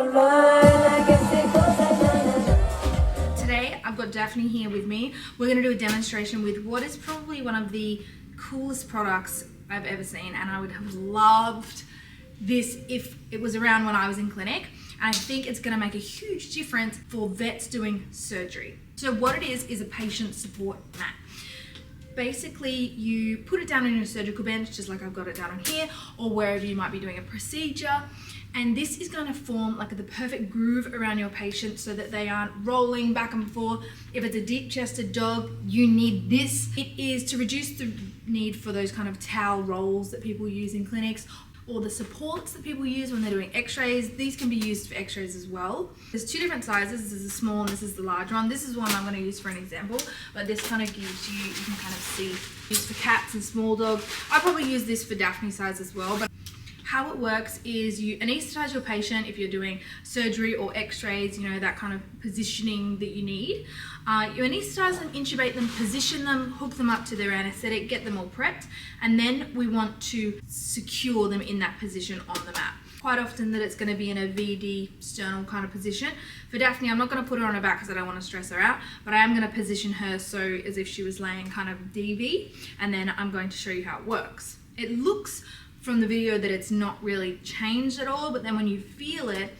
my mind, I guess it goes like that. Today I've got Daphne here with me. We're going to do a demonstration with what is probably one of the coolest products I've ever seen, and I would have loved this if it was around when I was in clinic. And I think it's going to make a huge difference for vets doing surgery. So what it is a patient support mat. Basically, you put it down on your surgical bench, just like I've got it down on here, or wherever you might be doing a procedure. And this is going to form like the perfect groove around your patient so that they aren't rolling back and forth. If it's a deep-chested dog, you need this. It is to reduce the need for those kind of towel rolls that people use in clinics, or the supports that people use when they're doing x-rays. These can be used for x-rays as well. There's two different sizes. This is the small and this is the large one. This is one I'm going to use for an example, but this kind of gives you can kind of see, used for cats and small dogs. I probably use this for Daphne size as well. But how it works is you anesthetize your patient if you're doing surgery or x-rays, you know, that kind of positioning that you need. You anesthetize them, intubate them, position them, hook them up to their anesthetic, get them all prepped, and then we want to secure them in that position on the mat. Quite often that it's going to be in a VD sternal kind of position. For Daphne, I'm not going to put her on her back because I don't want to stress her out, but I am going to position her so as if she was laying kind of DV, and then I'm going to show you how it works. It looks from the video that it's not really changed at all, but then when you feel it,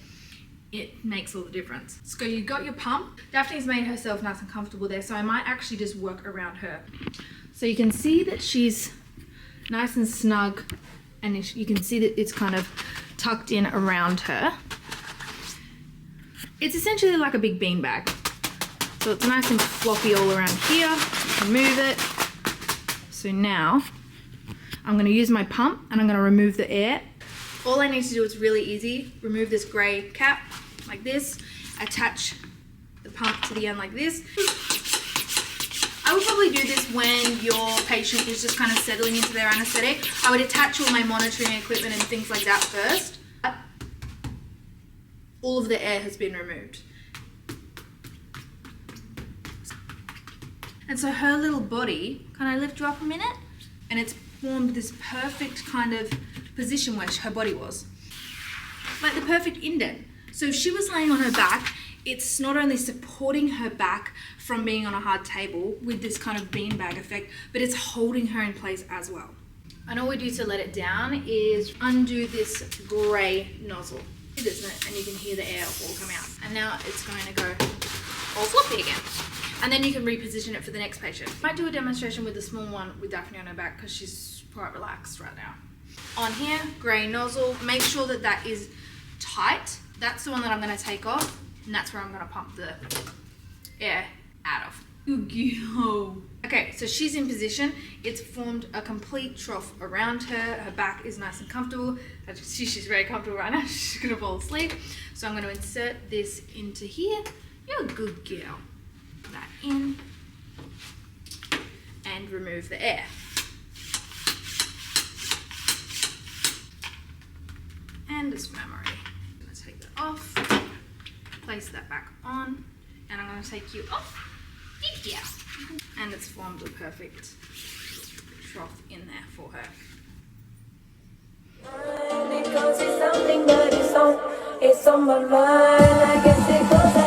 it makes all the difference. So you got your pump. Daphne's made herself nice and comfortable there, so I might actually just work around her. So you can see that she's nice and snug, and you can see that it's kind of tucked in around her. It's essentially like a big beanbag. So it's nice and floppy all around here. You can move it. So now I'm going to use my pump and I'm going to remove the air. All I need to do is really easy. Remove this grey cap like this. Attach the pump to the end like this. I would probably do this when your patient is just kind of settling into their anaesthetic. I would attach all my monitoring equipment and things like that first. All of the air has been removed. And so her little body, can I lift you up a minute? And it's formed this perfect kind of position where her body was. Like the perfect indent. So if she was laying on her back, it's not only supporting her back from being on a hard table with this kind of beanbag effect, but it's holding her in place as well. And all we do to let it down is undo this grey nozzle, isn't it? And you can hear the air all come out. And now it's going to go all floppy again. And then you can reposition it for the next patient. I might do a demonstration with the small one with Daphne on her back because she's quite relaxed right now. On here, grey nozzle, make sure that that is tight. That's the one that I'm going to take off, and that's where I'm going to pump the air out of. Okay, so she's in position. It's formed a complete trough around her. Her back is nice and comfortable. She's very comfortable right now. She's going to fall asleep. So I'm going to insert this into here. You're a good girl. That in and remove the air. And this memory. I'm going to take that off, place that back on, and I'm going to take you off. Yeah. And it's formed a perfect trough in there for her. Because it's something, but it's on my mind, I guess it goes